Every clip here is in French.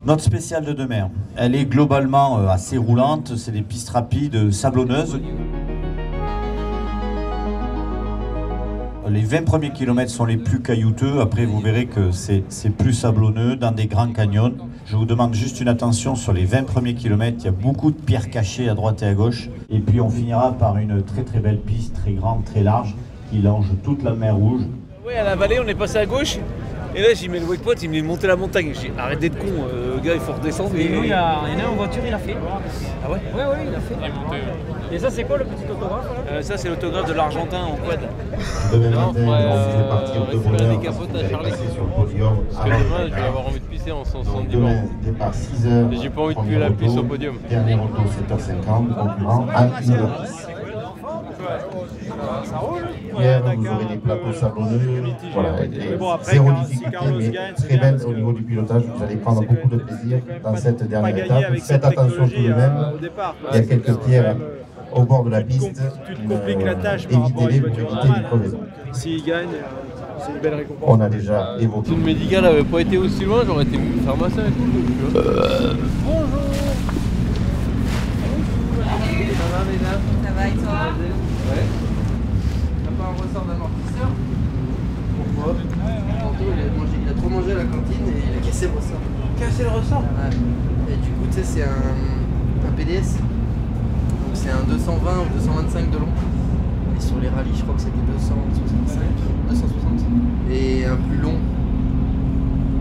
Notre spéciale de demain, elle est globalement assez roulante, c'est des pistes rapides, sablonneuses. Les 20 premiers kilomètres sont les plus caillouteux, après vous verrez que c'est plus sablonneux dans des grands canyons. Je vous demande juste une attention sur les 20 premiers kilomètres, il y a beaucoup de pierres cachées à droite et à gauche. Et puis on finira par une très très belle piste, très grande, très large, qui longe toute la mer Rouge. Oui, à la vallée, on est passé à gauche. Et là, j'ai mis le wakeboard, il me dit monter la montagne. J'ai dit arrête d'être con, le gars, il faut redescendre. Et nous, il y en a un en voiture, il a fait. Ah ouais? Ouais, il a fait. Et ça, c'est quoi le petit autographe là? Ça, c'est l'autographe de l'Argentin en quad. Demain matin, on fait partir de bonne heure, décapote vous à allez Charlie. passer sur le podium. Parce que demain, je vais avoir envie de pisser en 170 Demain, bornes. départ 6h. Et j'ai pas envie de puer la pisse au podium. Dernier retour 7h50, concurrent à 1h10. Hier, vous aurez des plateaux sablonneux, voilà, zéro difficulté, mais très belle au niveau du pilotage. Vous allez prendre beaucoup de plaisir dans cette dernière étape. Faites attention tout de même, il y a quelques pierres au bord de la piste. Tu te compliques la tâche par rapport à Évitez-les une pour voiture éviter les normale. crevaisons. S'il gagne, c'est une belle récompense. On a déjà évoqué. Si le médical n'avait pas été aussi loin, j'aurais été venu faire ma et tout. Tu vois. Bonjour. Ça va, mesdames? Ça va et toi? Ouais. T'as pas un ressort d'amortisseur? Pourquoi? Tantôt, il a trop mangé à la cantine et il a cassé le ressort. Casser le ressort? Ouais. Et du coup, tu sais, c'est un PDS. Donc c'est un 220 ou 225 de long. Et sur les rallyes, je crois que c'est des 265, 260. Et un plus long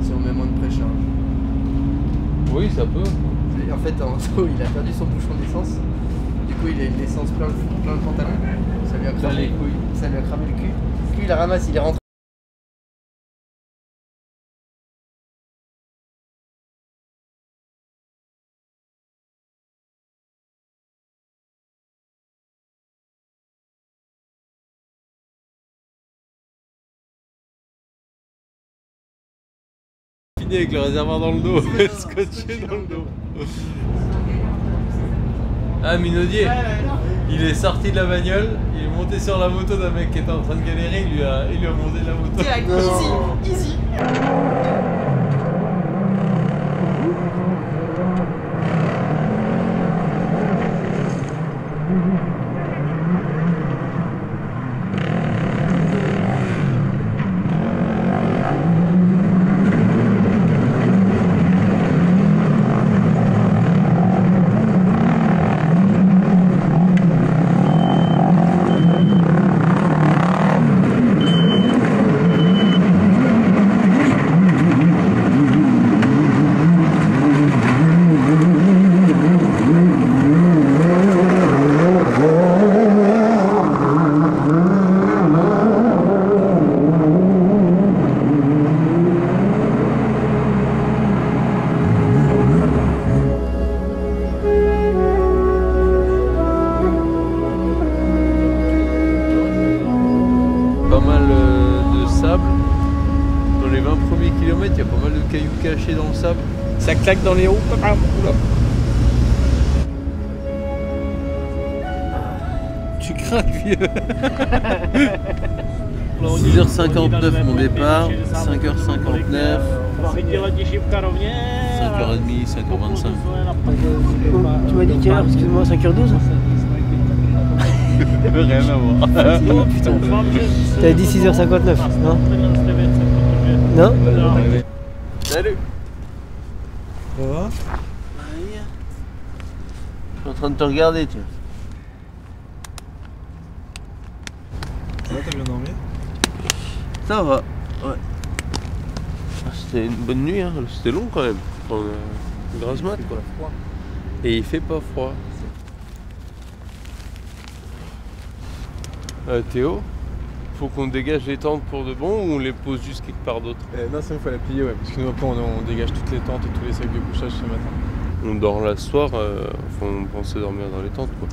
si on met moins de précharge. Oui, ça peut. Et en fait, en dessous, il a perdu son bouchon d'essence. Du coup, il a une essence plein le pantalon. Ça lui a cramé les couilles. Ça lui a cramé le cul. Du coup, il la ramasse, il est rentré. Fini avec le réservoir dans le dos, scotché dans le dos. Ah, Minaudier, il est sorti de la bagnole, il est monté sur la moto d'un mec qui était en train de galérer, il lui a monté la moto. Direct, easy. Pas mal de sable. Dans les 20 premiers kilomètres, il y a pas mal de cailloux cachés dans le sable. Ça claque dans les roues. Tu craques, vieux. 6h59 mon départ, 5h59, 5h30, 5h25. Tu m'as dit quelle heure? Excuse-moi, 5h12? Rien à voir. Oh putain. T'as dit 6h59, non? Non? Salut. Ça va? Je suis en train de te regarder, tiens. Ça va, t'as bien dormi? Ça va, ouais. Ah, c'était une bonne nuit, hein. C'était long quand même. Pour une grosse mat, quoi. Et il fait pas froid. Théo, faut qu'on dégage les tentes pour de bon ou on les pose juste quelque part d'autre? Non, ça il faut la plier, ouais. Parce que nous, après, on dégage toutes les tentes et tous les sacs de couchage ce matin. On dort là ce soir, faut penser dormir dans les tentes, quoi.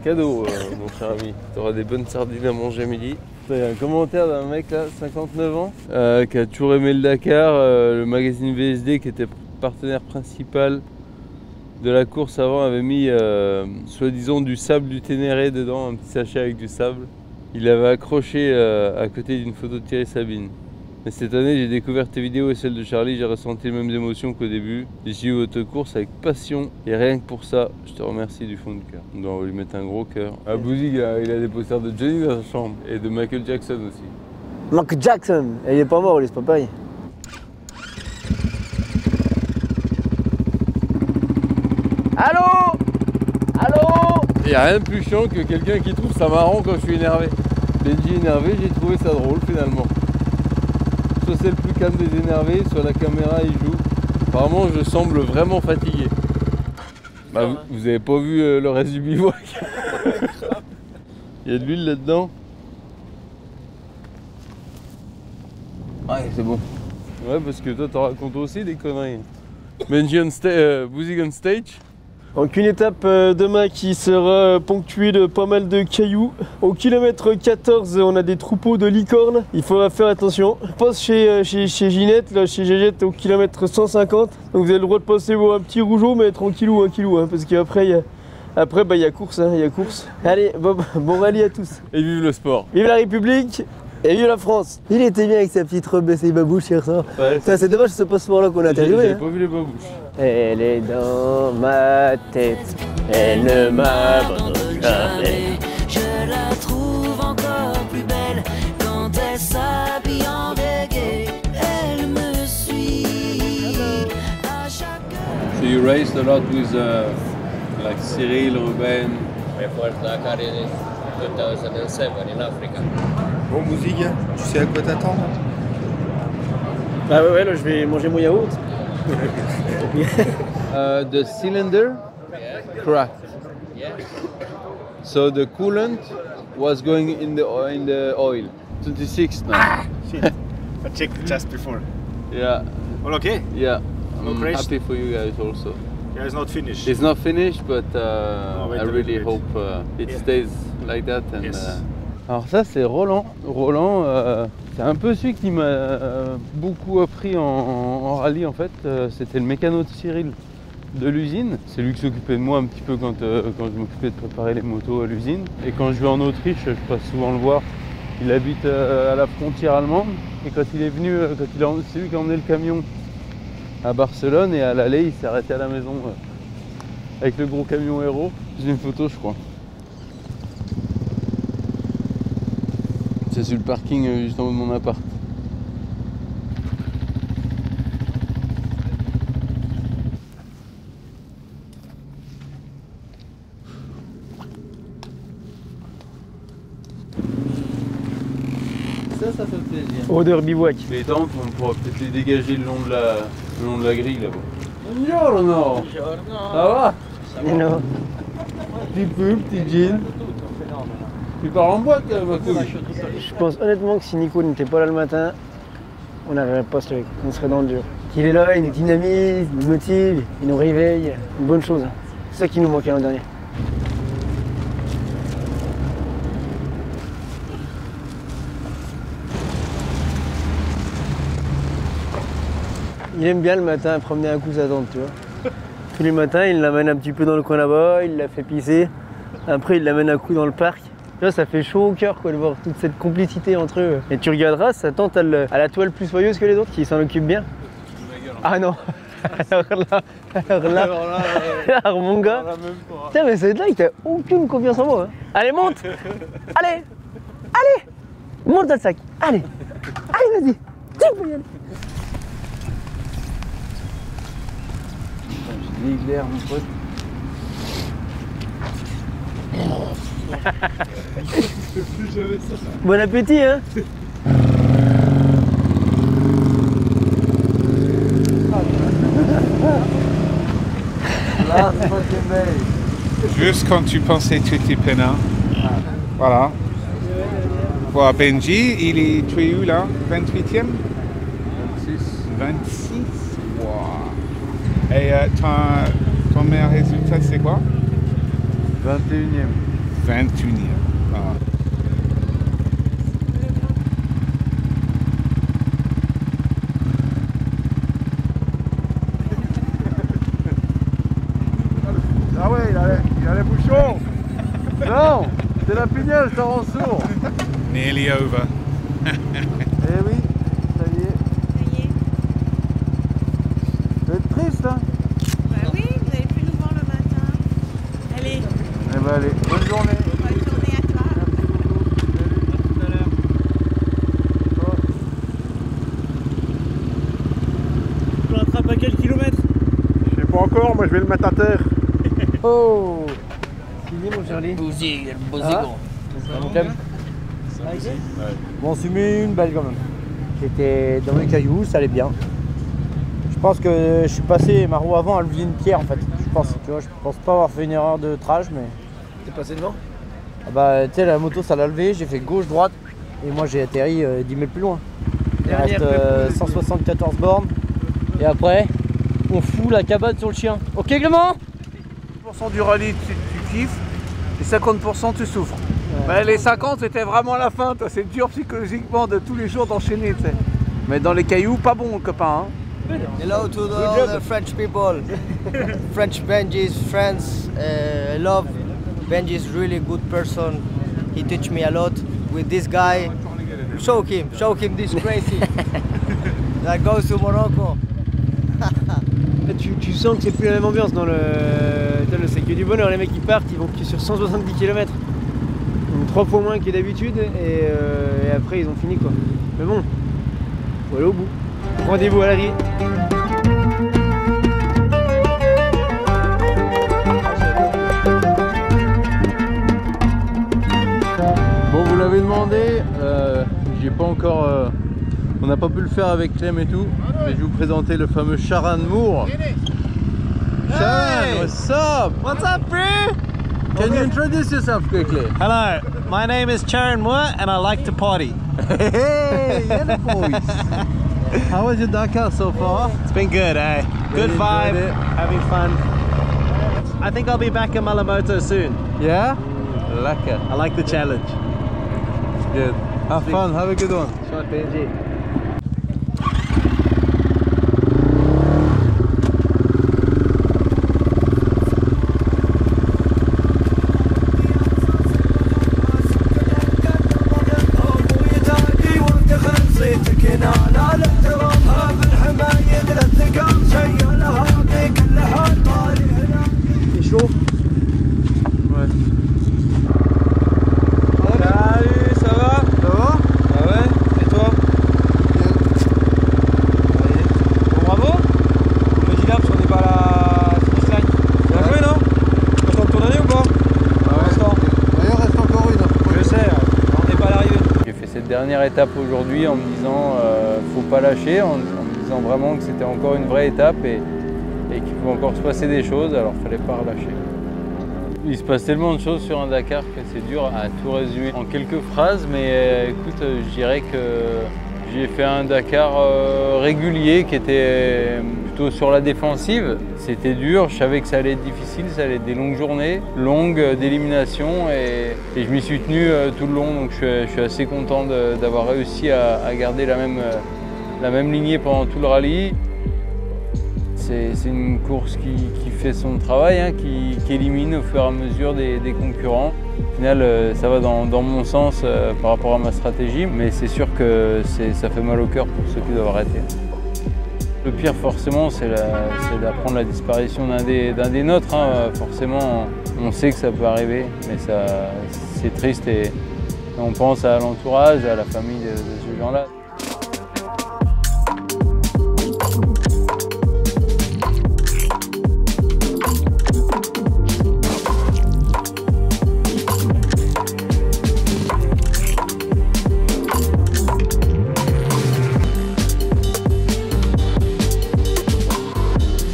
Cadeau, mon cher ami. T'auras des bonnes sardines à manger à midi. Il y a un commentaire d'un mec là, 59 ans, qui a toujours aimé le Dakar, le magazine VSD qui était partenaire principal de la course avant avait mis soi-disant du sable du Ténéré dedans, un petit sachet avec du sable. Il avait accroché à côté d'une photo de Thierry Sabine. Mais cette année, j'ai découvert tes vidéos et celles de Charlie, j'ai ressenti les mêmes émotions qu'au début. J'ai suivi votre course avec passion et rien que pour ça, je te remercie du fond du cœur. On va lui mettre un gros cœur. Ah, Bouzy, il a des posters de Johnny dans sa chambre et de Michael Jackson aussi. Michael Jackson, il est pas mort, lui, c'est pas pareil. Allô? Allô? Il n'y a rien de plus chiant que quelqu'un qui trouve ça marrant quand je suis énervé. Benji énervé, j'ai trouvé ça drôle finalement. Soit c'est le plus calme des énervés, soit la caméra il joue. Apparemment je semble vraiment fatigué. Bah, vous avez pas vu le reste du bivouac. Il y a de l'huile là-dedans. Ouais, c'est bon. Ouais, parce que toi t'en racontes aussi des conneries. Benji Bouzy on stage. Donc une étape demain qui sera ponctuée de pas mal de cailloux. Au kilomètre 14, on a des troupeaux de licornes. Il faudra faire attention. Je passe chez Ginette, là, chez Gégette au kilomètre 150. Donc vous avez le droit de passer voir un petit rougeau, mais tranquillou, hein, parce qu'après, il y a course, hein, il y a course. Allez, bon rallye à tous. Et vive le sport. Vive la République et vive la France. Il était bien avec sa petite robe et ses babouches hier soir. Ouais, c'est dommage, c'est pas ce moment-là qu'on a interviewé. J'avais Hein. pas vu les babouches. Elle est dans ma tête, elle ne m'abandonne jamais. Je la trouve encore plus belle quand elle s'habille en reggae. Elle me suit à chaque So you raced a lot with like Cyril, Ruben. My first Dakar in 2007 in Africa. Bon, Bouzy, tu sais à quoi t'attendre? Bah ouais, là je vais manger mon yaourt. The cylinder cracked. Yeah. So the coolant was going in the oil. 26 now. Shit. I checked just before. Yeah, All okay? yeah. No I'm crash? happy for you guys also. Yeah, it's not finished. It's not finished, but wait I a really little hope it Yeah. stays like that. And, Yes. Alors ça c'est Roland. Roland, c'est un peu celui qui m'a beaucoup appris en rallye en fait. C'était le mécano de Cyril de l'usine. C'est lui qui s'occupait de moi un petit peu quand je m'occupais de préparer les motos à l'usine. Et quand je vais en Autriche, je passe souvent le voir. Il habite à la frontière allemande. Et quand il est venu, c'est lui qui a emmené le camion à Barcelone et à l'aller, il s'est arrêté à la maison avec le gros camion Héros. J'ai une photo, je crois. C'est sur le parking juste en haut de mon appart. Ça fait plaisir. Odeur bivouac. Les tentes, on pourra peut-être les dégager le long de la grille là-bas. Buongiorno. Ça va? Non. Petit pull, petit jean. Tu pars en boîte, ma couille. Je pense honnêtement que si Nico n'était pas là le matin, on n'arriverait pas à ce truc, on serait dans le dur. Il est là, il nous dynamise, il nous motive, il nous réveille, une bonne chose. C'est ça qui nous manquait l'an dernier. Il aime bien le matin promener un coup sa tente, tu vois. Tous les matins, il l'amène un petit peu dans le coin là-bas, il la fait pisser. Après, il l'amène un coup dans le parc. Là, ça fait chaud au cœur quoi, de voir toute cette complicité entre eux. Et tu regarderas, sa tante a la toile plus soyeuse que les autres, qui s'en occupent bien. Ah non. Alors mon gars. Putain, mais c'est là, il t'a aucune confiance en moi. Hein. Allez, monte. Allez. Allez. Monte dans le sac. Allez. Allez, vas-y. Tu peux y aller. J'ai l'air, mon pote. Bon appétit, hein. Juste quand tu pensais que tu étais peinard. Voilà. Voilà, Benji, il est tu es où là? 28e? 26. Wow. Et ton meilleur résultat, c'est quoi? 21e. 21e. Ah. Ah ouais, il a les bouchons. Non, c'est la pignole, ça rend sourd. Nearly over. Eh oui, ça y est. journaliste là? Bah oui, vous avez pu nous voir le matin. Allez. Eh ben allez, bonne journée. Bonne journée à toi. Tu rattrapes à quel kilomètre? Je sais pas encore, moi je vais le mettre à terre. Oh, signé mon Charlie. Bon, on s'est mis une belle quand même. J'étais dans les cailloux, ça allait bien. Je pense que je suis passé ma roue avant à lever une pierre en fait. Je pense, tu vois, je pense pas avoir fait une erreur de trage, mais. T'es passé devant? Ah bah, tu sais, la moto ça l'a levé, j'ai fait gauche-droite et moi j'ai atterri 10 mètres plus loin. Il reste 174 bornes et après, on fout la cabane sur le chien. Ok Clément? 50% du rallye tu kiffes et 50% tu souffres. Ouais. Les 50 c'était vraiment la fin, c'est dur psychologiquement de tous les jours d'enchaîner. Mais dans les cailloux, pas bon copain. Hein. Hello to all the French people. French Benji's friends. I love Benji's really good person. He teach me a lot with this guy. Show him this crazy. That goes to Morocco. Tu sens que c'est plus la même ambiance dans le. C'est que du bonheur, les mecs qui partent, ils vont que sur 170 km. Donc 3 fois moins que d'habitude et après ils ont fini quoi. Mais bon, faut aller au bout. Rendez-vous à l'arrivée. Bon, vous l'avez demandé, j'ai pas encore. On n'a pas pu le faire avec Clem et tout, mais je vais vous présenter le fameux Sharan Moore. Sharan, what's up? What's up, bro? Can you introduce yourself quickly? Hello, my name is Sharan Moore and I like to party. Hey, yeah, boys. How was your Dakar so far? It's been good, eh? Good vibe, having fun. I think I'll be back in Malamoto soon. Yeah? Laka. I like the challenge. It's good. Have fun, have a good one. Short PNG. C'est chaud? Ouais. Salut, ça va? Ça va? Ah ouais? Et toi? Bon, bravo? On est là parce qu'on n'est pas à la finish line. Bien joué, non? Tu vas ton année ou pas? D'ailleurs, reste encore une. Je sais, on n'est pas à l'arrivée. J'ai fait cette dernière étape aujourd'hui en me disant faut pas lâcher, en me disant vraiment que c'était encore une vraie étape et qu'il pouvait encore se passer des choses, alors il fallait pas relâcher. Il se passe tellement de choses sur un Dakar que c'est dur à tout résumer en quelques phrases, mais écoute, je dirais que j'ai fait un Dakar régulier qui était plutôt sur la défensive. C'était dur, je savais que ça allait être difficile, ça allait être des longues journées, longues d'élimination et je m'y suis tenu tout le long, donc je suis assez content d'avoir réussi à garder la même lignée pendant tout le rallye. C'est une course qui fait son travail, hein, qui élimine au fur et à mesure des concurrents. Au final, ça va dans mon sens par rapport à ma stratégie, mais c'est sûr que ça fait mal au cœur pour ceux qui doivent arrêter. Le pire, forcément, c'est d'apprendre la disparition d'un des nôtres. Hein. Forcément, on sait que ça peut arriver, mais c'est triste et on pense à l'entourage, à la famille de ces gens-là.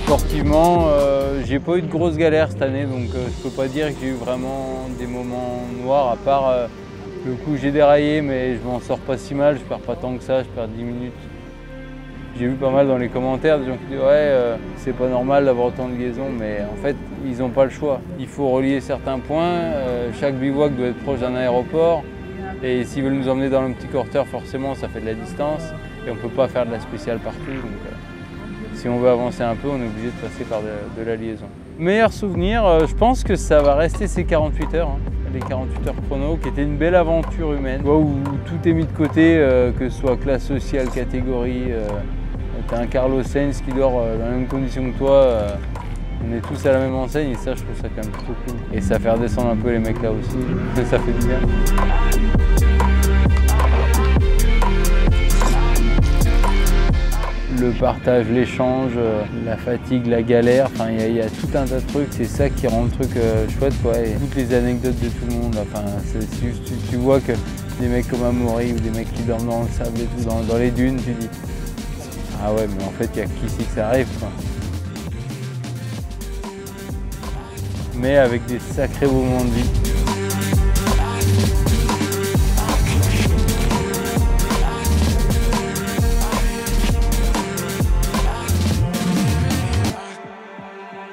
Sportivement, j'ai pas eu de grosses galères cette année, donc je peux pas dire que j'ai eu vraiment des moments noirs, à part le coup j'ai déraillé, mais je m'en sors pas si mal, je perds pas tant que ça, je perds 10 minutes. J'ai vu pas mal dans les commentaires des gens qui disent ouais, c'est pas normal d'avoir autant de liaisons, mais en fait, ils n'ont pas le choix. Il faut relier certains points, chaque bivouac doit être proche d'un aéroport, et s'ils veulent nous emmener dans le petit quarter, forcément ça fait de la distance, et on peut pas faire de la spéciale partout. Donc, si on veut avancer un peu, on est obligé de passer par de la liaison. Meilleur souvenir, je pense que ça va rester ces 48 heures, hein, les 48 heures chrono, qui étaient une belle aventure humaine, où tout est mis de côté, que ce soit classe sociale, catégorie. t'as un Carlos Sainz qui dort dans les mêmes conditions que toi, on est tous à la même enseigne et ça je trouve ça quand même plutôt cool. Et ça fait redescendre un peu les mecs là aussi, ça fait du bien. Le partage, l'échange, la fatigue, la galère, enfin il y a tout un tas de trucs, c'est ça qui rend le truc chouette quoi. Et toutes les anecdotes de tout le monde, enfin tu vois que des mecs comme Amaury ou des mecs qui dorment dans le sable et tout, dans les dunes, tu dis ah ouais mais en fait il y a qu'ici que ça arrive quoi. Mais avec des sacrés moments de vie.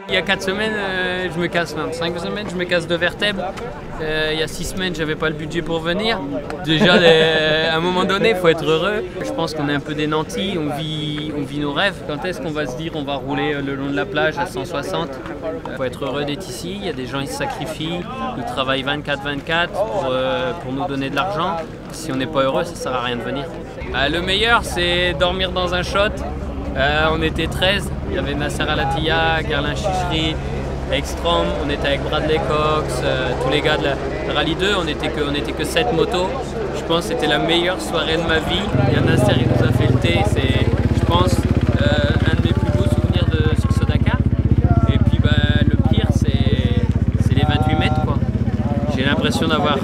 Il y a 4 semaines, je me casse, 5 semaines, je me casse 2 vertèbres. Il y a 6 semaines, j'avais pas le budget pour venir. Déjà, à un moment donné, il faut être heureux. Je pense qu'on est un peu des nantis, on vit nos rêves. Quand est-ce qu'on va se dire on va rouler le long de la plage à 160 ? Il faut être heureux d'être ici. Il y a des gens qui se sacrifient, ils travaillent 24/24 pour nous donner de l'argent. Si on n'est pas heureux, ça sert à rien de venir. Le meilleur, c'est dormir dans un shot. On était 13, il y avait Nasser Al-Attiyah, Gerlin Chichri, Ekstrom, on était avec Bradley Cox, tous les gars de la Rallye 2, on était que 7 motos. Je pense que c'était la meilleure soirée de ma vie. Il y a Nasser, il nous a fait le thé, c'est je pense un de mes plus beaux souvenirs sur ce Dakar. Et puis le pire c'est les 28 mètres quoi. J'ai l'impression d'avoir...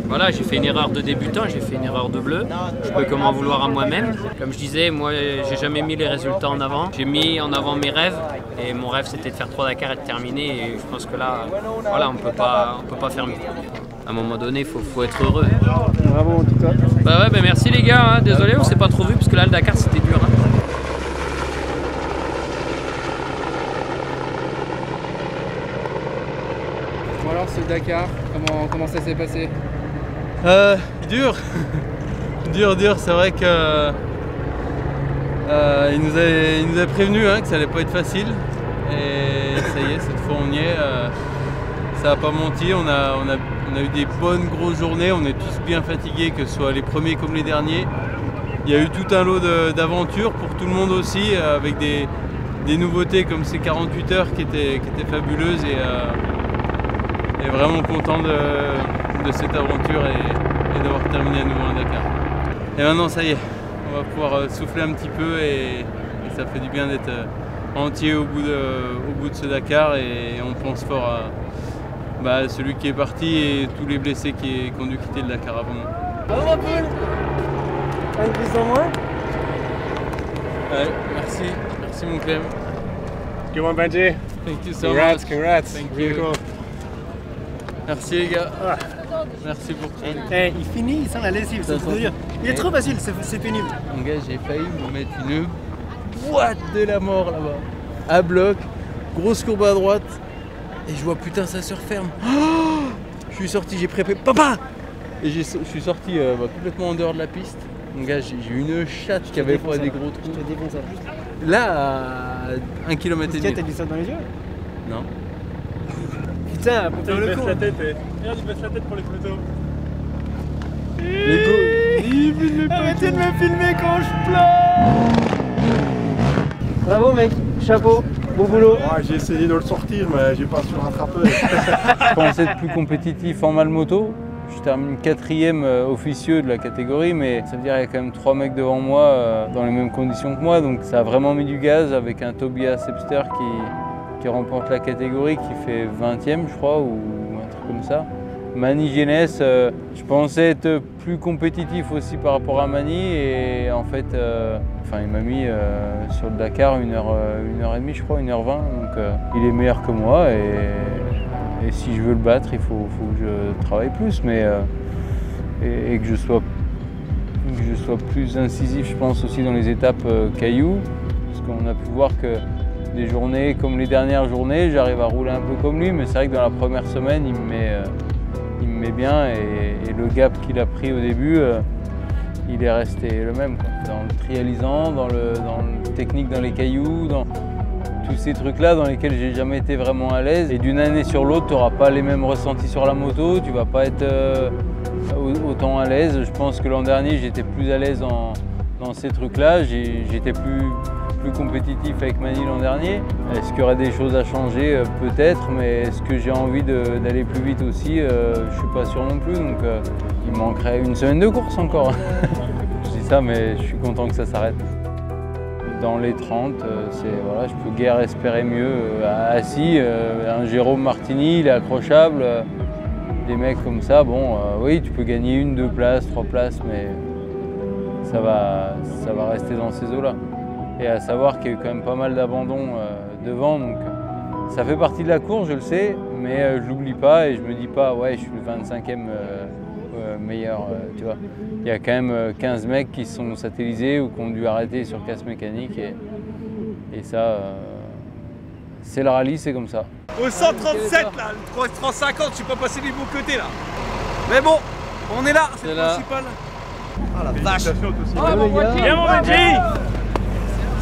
Voilà, j'ai fait une erreur de débutant, j'ai fait une erreur de bleu. Je peux que m'en vouloir à moi-même. Comme je disais, moi, j'ai jamais mis les résultats en avant. J'ai mis en avant mes rêves. Et mon rêve, c'était de faire 3 Dakar et de terminer. Et je pense que là, voilà, on peut pas faire mieux. À un moment donné, il faut être heureux. Bravo en tout cas. Bah ouais, merci les gars. Hein. Désolé, on s'est pas trop vu parce que là, le Dakar, c'était dur. Hein. Bon alors, ce Dakar, comment ça s'est passé ? Dur, dur, c'est vrai que il nous a prévenu que ça allait pas être facile et ça y est, cette fois on y est, ça n'a pas menti, on a eu des bonnes grosses journées, on est tous bien fatigués, que ce soit les premiers comme les derniers. Il y a eu tout un lot d'aventures pour tout le monde aussi, avec des nouveautés comme ces 48 heures qui étaient fabuleuses et vraiment content de cette aventure et d'avoir terminé à nouveau un Dakar. Et maintenant ça y est, on va pouvoir souffler un petit peu et ça fait du bien d'être entier au bout de ce Dakar et on pense fort à celui qui est parti et tous les blessés qui ont dû quitter le Dakar avant nous. Au revoir. Un de plus en moins. Ouais, merci mon Clem. Come on Benji. Thank you so congrats, much. Congrats, Thank really you. cool. Merci les gars. Merci pour tout. Il finit sans la lessive, c'est trop dur. Il est trop facile, c'est pénible. Mon gars, j'ai failli me mettre une boîte de la mort là-bas. À bloc, grosse courbe à droite. Et je vois putain ça se referme. Oh, je suis sorti, j'ai préparé. Papa. Et je suis sorti complètement en dehors de la piste. Mon gars, j'ai eu une chatte qui avait fait des gros trous. Je te défonce ça. Là, à 1 km et demi. T'as dit ça dans les yeux? Non. Putain, pour faire le coup. Regarde, il baisse la tête pour les photos. Arrêtez de me filmer quand je pleure. Bravo mec, chapeau, bon boulot. Ouais, j'ai essayé de le sortir mais j'ai pas su rattraper. Je pensais être plus compétitif en mal-moto. Je termine 4e officieux de la catégorie, mais ça veut dire qu'il y a quand même 3 mecs devant moi dans les mêmes conditions que moi. Donc ça a vraiment mis du gaz avec un Tobias Epster qui remporte la catégorie, qui fait 20e je crois, ou un truc comme ça. Mani Jeunesse, je pensais être plus compétitif aussi par rapport à Mani et en fait, il m'a mis sur le Dakar 1h30 je crois, 1h20, donc il est meilleur que moi et si je veux le battre, il faut que je travaille plus, mais et que je sois plus incisif, je pense aussi dans les étapes cailloux, parce qu'on a pu voir que des journées comme les dernières journées, j'arrive à rouler un peu comme lui, mais c'est vrai que dans la première semaine, il me met bien et le gap qu'il a pris au début, il est resté le même, quoi. Dans le trialisant, dans le technique dans les cailloux, dans tous ces trucs-là dans lesquels j'ai jamais été vraiment à l'aise. Et d'une année sur l'autre, tu n'auras pas les mêmes ressentis sur la moto, tu vas pas être autant à l'aise. Je pense que l'an dernier, j'étais plus à l'aise dans ces trucs-là, j'étais plus plus compétitif avec Mani l'an dernier. Est-ce qu'il y aurait des choses à changer? Peut-être, mais est-ce que j'ai envie d'aller plus vite aussi? Je suis pas sûr non plus, donc il manquerait une semaine de course encore. Je dis ça, mais je suis content que ça s'arrête. Dans les 30, voilà, je peux guère espérer mieux. Assis, un Jérôme Martini, il est accrochable. Des mecs comme ça, bon, oui, tu peux gagner 1, 2 places, 3 places, mais ça va rester dans ces eaux-là. Et à savoir qu'il y a eu quand même pas mal d'abandons devant, donc ça fait partie de la course, je le sais, mais je l'oublie pas et je me dis pas, ouais, je suis le 25e meilleur, tu vois. Il y a quand même 15 mecs qui se sont satellisés ou qui ont dû arrêter sur casse mécanique et ça, c'est le rallye, c'est comme ça. Au 137 là, le 350, je suis pas passé du bon côté là. Mais bon, on est là, c'est le principal. Oh la vache. Oh mon Viens mon Benji.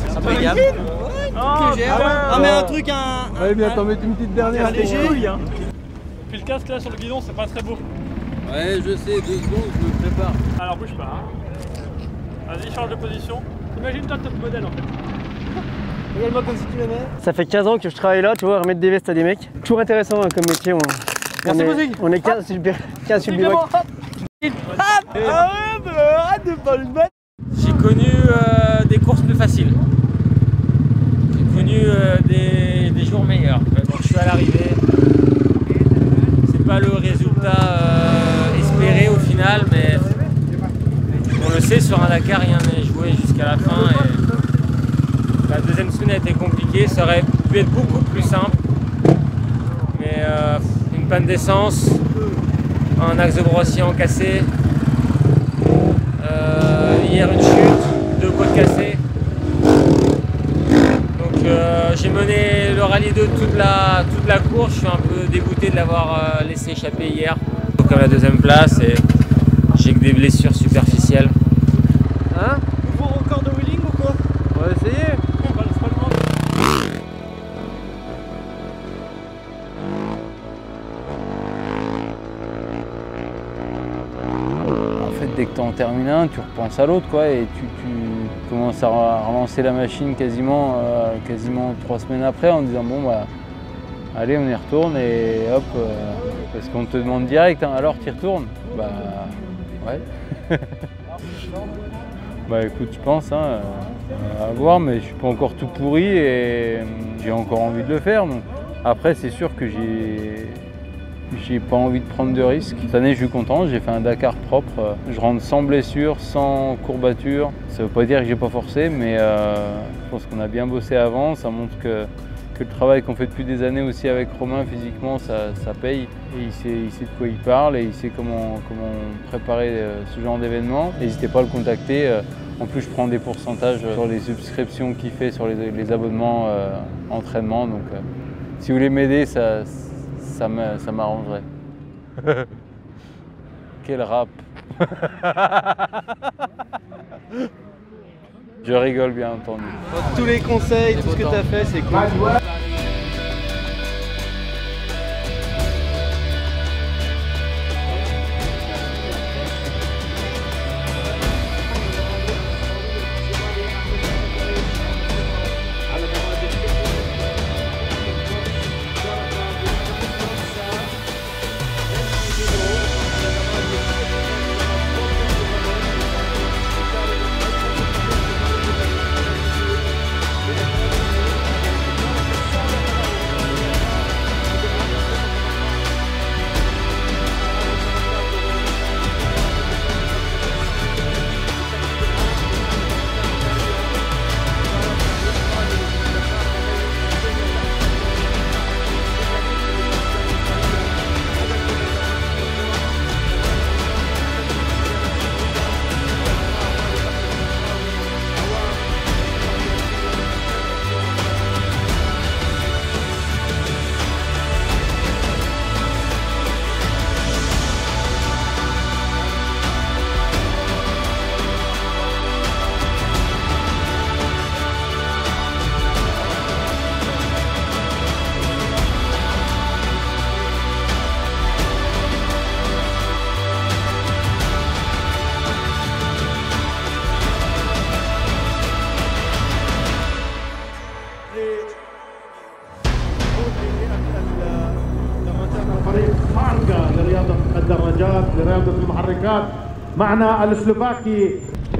Ça peut égal. Ah mais un truc, Ouais bien, t'en mets une petite dernière. léger. Puis le casque là sur le guidon, c'est pas très beau. Ouais, je sais, 2 secondes, je me prépare. Alors bouge pas. Hein. Vas-y, change de position. Imagine-toi le top modèle en fait. Regarde-moi comme si tu l'aimais. Ça fait 15 ans que je travaille là, tu vois, remettre des vestes à des mecs. Toujours intéressant hein, comme métier. On est 15 sur le bivouac. Arrête de pas le mettre. J'ai connu des courses plus faciles. J'ai connu des jours meilleurs. Donc je suis à l'arrivée. C'est pas le résultat espéré au final, mais on le sait, sur un Dakar, rien n'est joué jusqu'à la fin. Et la deuxième semaine a été compliquée, ça aurait pu être beaucoup plus simple. Mais une panne d'essence, un axe de brossillon cassé, hier une chute, 2 côtes cassées. Donc j'ai mené le rallye 2 toute la course, je suis un peu dégoûté de l'avoir laissé échapper hier. Donc à la deuxième place et j'ai que des blessures superficielles. Hein? Nouveau record de wheeling ou quoi? On va essayer. En fait, dès que tu en termines un, tu repenses à l'autre, quoi, et tu commences à relancer la machine quasiment 3 semaines après en disant bon bah allez, on y retourne et hop, parce qu'on te demande direct, hein, alors tu y retournes? Bah ouais. Bah écoute, je pense, hein, à voir, mais je suis pas encore tout pourri et j'ai encore envie de le faire. Donc. Après, c'est sûr que j'ai pas envie de prendre de risques. Cette année, je suis content, j'ai fait un Dakar propre. Je rentre sans blessure, sans courbature. Ça veut pas dire que j'ai pas forcé, mais je pense qu'on a bien bossé avant. Ça montre que le travail qu'on fait depuis des années aussi avec Romain physiquement, ça paye. Et il sait de quoi il parle et il sait comment préparer ce genre d'événement. N'hésitez pas à le contacter. En plus, je prends des pourcentages sur les subscriptions qu'il fait, sur les abonnements entraînement. Donc, si vous voulez m'aider, ça m'arrangerait. Quel rap. Je rigole bien entendu. Tous les conseils, tout ce que tu as fait, c'est cool.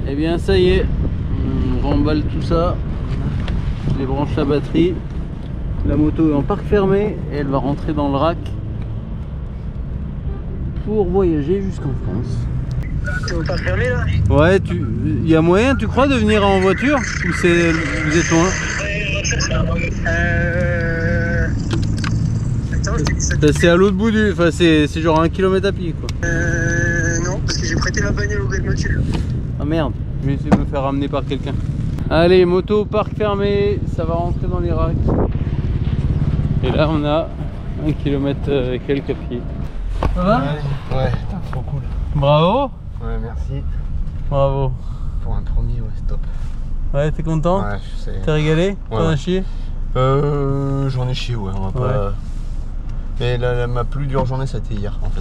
Eh bien ça y est, on remballe tout ça, les branches la batterie, la moto est en parc fermé et elle va rentrer dans le rack pour voyager jusqu'en France. T'es au parc fermé là? Ouais, il y a moyen, tu crois, de venir en voiture ou c'est vous êtes loin? C'est à l'autre bout du... Enfin c'est genre 1 km à pied quoi. Non, parce que j'ai prêté ma bagnole au gars de motul. Ah merde, je vais essayer de me faire ramener par quelqu'un. Allez, moto parc fermé, ça va rentrer dans les racks. Et là on a 1 km quelques à pied. Ça va? Ouais, trop cool. Bravo. Ouais, merci. Bravo. Pour un premier, ouais, c'est top. Ouais, t'es content? Ouais, je sais. T'es régalé? Ouais, T'en as chié? J'en ai chié, ouais, on va pas... Mais ma plus dure journée, ça a été hier, en fait.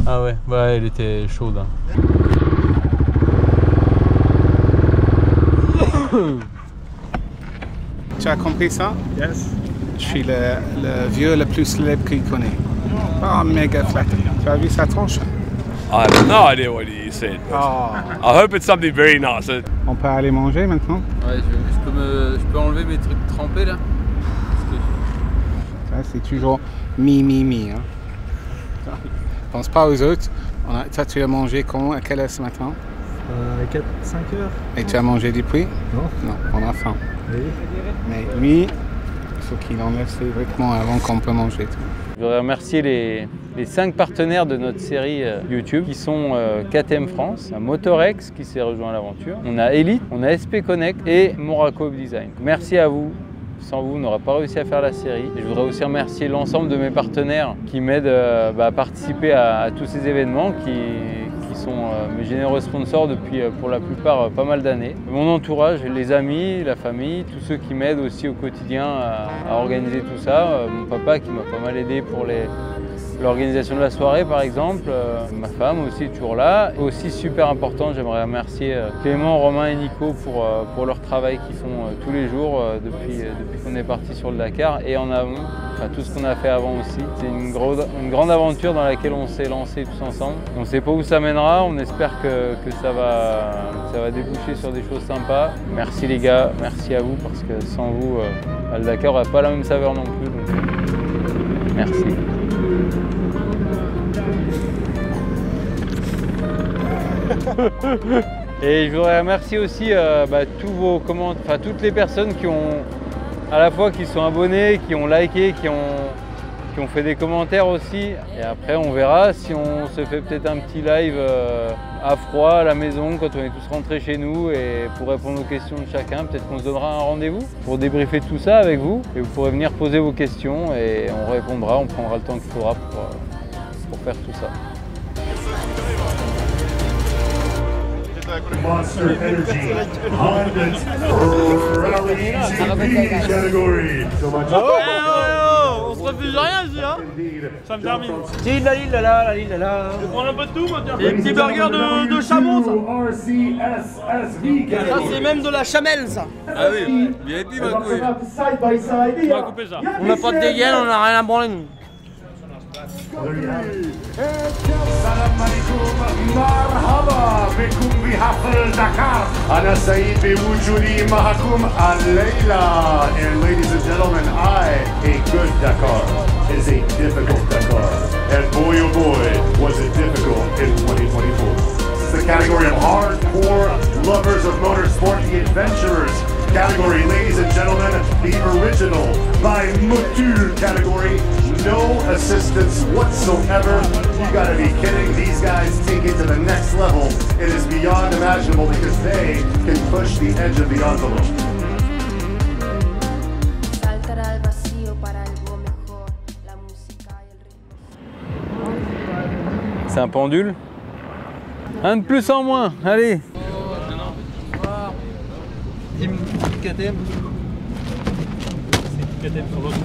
Ah ouais, bah elle était chaude. Hein. Tu as compris ça? Yes. Je suis le vieux le plus célèbre qu'il connaît. Pas méga flatté. Tu as vu sa tronche? I have no idea what he said. Oh. I hope it's something very nice. On peut aller manger maintenant? Ouais, je peux enlever mes trucs trempés là. Ça c'est toujours mi. Hein. Pense pas aux autres. Toi tu as mangé quand? À quelle heure ce matin? 4-5 heures. Et tu as mangé depuis? Non. Non, on a faim. Oui. Mais lui, il faut qu'il enlève ses vêtements avant qu'on peut manger. Je voudrais remercier les 5 partenaires de notre série YouTube qui sont KTM France, Motorex qui s'est rejoint à l'aventure, on a Elite, on a SP Connect et Moraco Design. Merci à vous. Sans vous, on n'aurait pas réussi à faire la série. Et je voudrais aussi remercier l'ensemble de mes partenaires qui m'aident à participer à tous ces événements, qui sont mes généreux sponsors depuis pour la plupart pas mal d'années. Mon entourage, les amis, la famille, tous ceux qui m'aident aussi au quotidien à organiser tout ça. Mon papa qui m'a pas mal aidé pour l'organisation de la soirée par exemple, ma femme aussi toujours là. Aussi super important, j'aimerais remercier Clément, Romain et Nico pour leur travail qu'ils font tous les jours depuis qu'on est parti sur le Dakar et en amont, enfin tout ce qu'on a fait avant aussi. C'est une grande aventure dans laquelle on s'est lancé tous ensemble. On ne sait pas où ça mènera, on espère que ça va déboucher sur des choses sympas. Merci les gars, merci à vous parce que sans vous, le Dakar n'aurait pas la même saveur non plus. Donc, merci. Et je voudrais remercier aussi toutes les personnes qui ont à la fois qui sont abonnés, qui ont liké, qui ont fait des commentaires aussi. Et après on verra si on se fait peut-être un petit live à froid à la maison quand on est tous rentrés chez nous et pour répondre aux questions de chacun. Peut-être qu'on se donnera un rendez-vous pour débriefer tout ça avec vous. Et vous pourrez venir poser vos questions et on répondra, on prendra le temps qu'il faudra pour faire tout ça. Monster Energy Honda Rally GP category. On se refuse rien ici, hein. Ça me termine. Je vais prendre un peu de tout, moi, tiens. Des petits burgers de chameau, ça. Ça, c'est même de la chamelle, ça. Ah oui, bien dit, ma couille. On va couper ça. On n'a pas de dégaine, on n'a rien à branler, nous. السلام عليكم مرحبا بكم بحفل دكار أنا سعيد بوجودي معكم الليلة. And ladies and gentlemen, a good Dakar is a difficult Dakar, and boy oh boy was it difficult in 2024. This is the category of hardcore lovers of motorsport, the adventurers category, ladies and gentlemen, the original by Motul category. No assistance whatsoever. You gotta be kidding. These guys take it to the next level. It is beyond imaginable because they can push the edge of the envelope. C'est un pendule. Un de plus en moins, allez. Team KTM. C'est KTM sur l'autre.